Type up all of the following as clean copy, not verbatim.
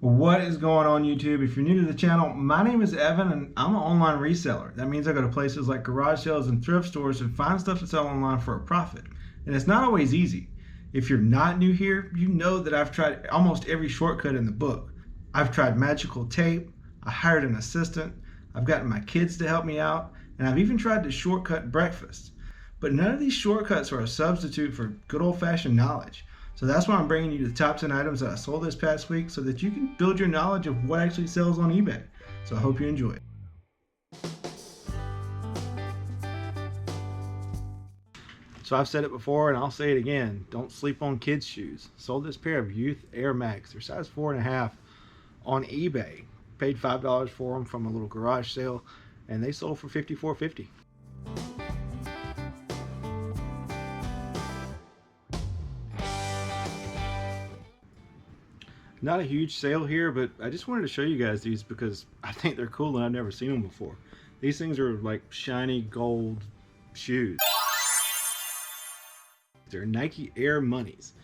What is going on YouTube? If you're new to the channel, my name is Evan and I'm an online reseller. That means I go to places like garage sales and thrift stores and find stuff to sell online for a profit. And it's not always easy. If you're not new here, you know that I've tried almost every shortcut in the book. I've tried magical tape, I hired an assistant, I've gotten my kids to help me out, and I've even tried to shortcut breakfast. But none of these shortcuts are a substitute for good old-fashioned knowledge. So that's why I'm bringing you the top 10 items that I sold this past week so that you can build your knowledge of what actually sells on eBay. So I hope you enjoy it. So I've said it before and I'll say it again. Don't sleep on kids' shoes. Sold this pair of Youth Air Max. They're size 4.5 on eBay. Paid $5 for them from a little garage sale and they sold for $54.50. Not a huge sale here, but I just wanted to show you guys these because I think they're cool and I've never seen them before. These things are like shiny gold shoes. They're Nike Air Moneys.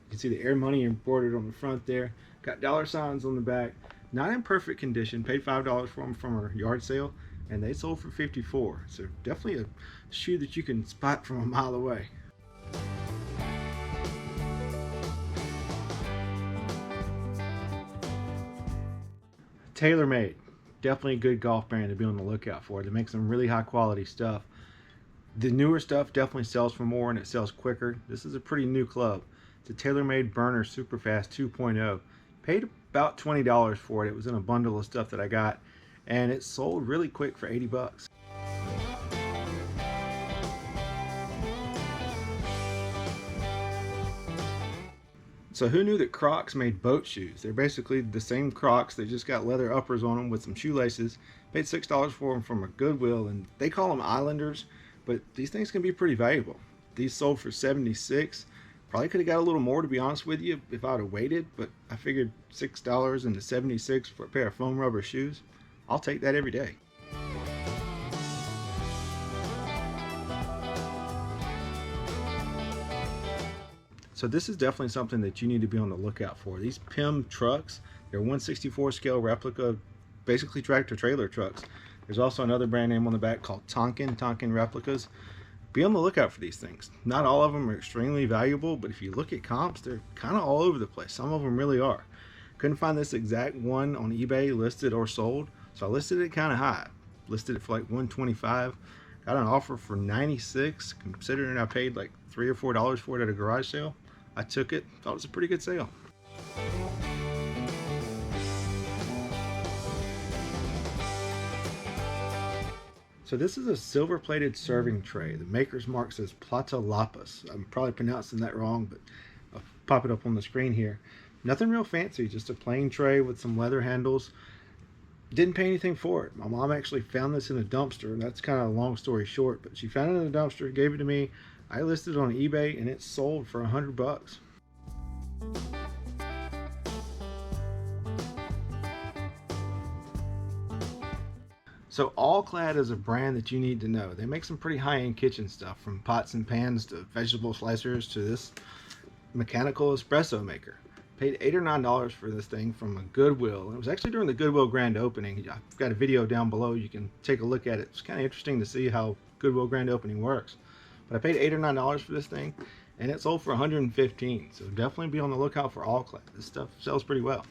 You can see the Air Money embroidered on the front there. Got dollar signs on the back. Not in perfect condition. Paid $5 for them from a yard sale and they sold for $54. So definitely a shoe that you can spot from a mile away. TaylorMade, definitely a good golf brand to be on the lookout for. They make some really high quality stuff. The newer stuff definitely sells for more and it sells quicker. This is a pretty new club. It's a TaylorMade Burner Superfast 2.0. Paid about $20 for it. It was in a bundle of stuff that I got and it sold really quick for 80 bucks. So who knew that Crocs made boat shoes? They're basically the same Crocs. They just got leather uppers on them with some shoelaces. Paid $6 for them from a Goodwill, and they call them Islanders, but these things can be pretty valuable. These sold for $76. Probably could have got a little more, to be honest with you, if I would have waited, but I figured $6 into $76 for a pair of foam rubber shoes. I'll take that every day. So this is definitely something that you need to be on the lookout for. These Pim Trucks, they're 1/64 scale replica, basically tractor trailer trucks. There's also another brand name on the back called Tonkin replicas. Be on the lookout for these things. Not all of them are extremely valuable, but if you look at comps, they're kind of all over the place. Some of them really are. Couldn't find this exact one on eBay listed or sold, so I listed it kind of high. Listed it for like $125. Got an offer for $96, considering I paid like $3 or $4 for it at a garage sale. I took it, thought it was a pretty good sale. So this is a silver plated serving tray. The maker's mark says Plata Lapis. I'm probably pronouncing that wrong, but I'll pop it up on the screen here. Nothing real fancy, just a plain tray with some leather handles. Didn't pay anything for it. My mom actually found this in a dumpster. That's kind of a long story short, but she found it in a dumpster, gave it to me. I listed it on eBay and it sold for 100 bucks. So All-Clad is a brand that you need to know. They make some pretty high-end kitchen stuff, from pots and pans to vegetable slicers to this mechanical espresso maker. Paid $8 or $9 for this thing from a Goodwill. It was actually during the Goodwill grand opening. I've got a video down below. You can take a look at it. It's kind of interesting to see how Goodwill grand opening works. But I paid $8 or $9 for this thing, and it sold for $115. So definitely be on the lookout for All-Clad. This stuff sells pretty well.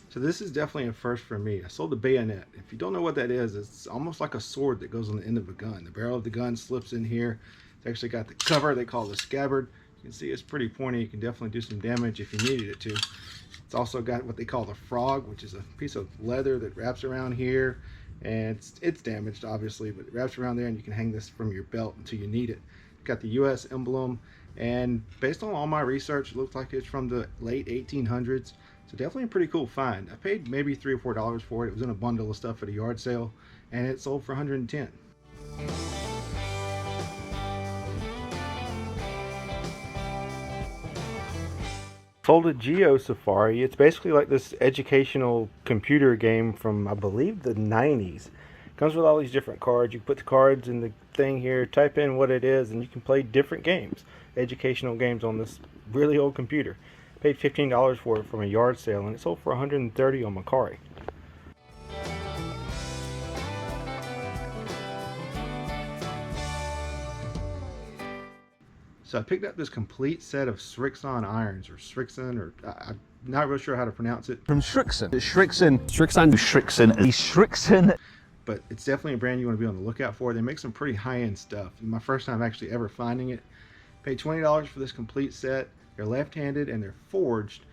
So this is definitely a first for me. I sold the bayonet. If you don't know what that is, it's almost like a sword that goes on the end of a gun. The barrel of the gun slips in here. It's actually got the cover they call the scabbard. You can see it's pretty pointy. You can definitely do some damage if you needed it to. It's also got what they call the frog, which is a piece of leather that wraps around here. And it's damaged, obviously, but it wraps around there and you can hang this from your belt until you need it. It's got the US emblem, and based on all my research, it looks like it's from the late 1800s. So definitely a pretty cool find. I paid maybe $3 or $4 for it. It was in a bundle of stuff at a yard sale, and it sold for $110. Sold a Geo Safari. It's basically like this educational computer game from, I believe, the 90s. Comes with all these different cards. You put the cards in the thing here, type in what it is, and you can play different games, educational games on this really old computer. Paid $15 for it from a yard sale, and it sold for $130 on Macari. So I picked up this complete set of Srixon irons, or Srixon, or I'm not real sure how to pronounce it. From Srixon. Srixon. But it's definitely a brand you want to be on the lookout for. They make some pretty high-end stuff. My first time actually ever finding it. Paid $20 for this complete set. They're left-handed and they're forged.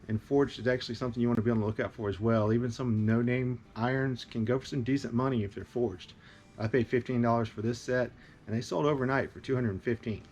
And forged is actually something you want to be on the lookout for as well. Even some no-name irons can go for some decent money if they're forged. I paid $15 for this set, and they sold overnight for $215.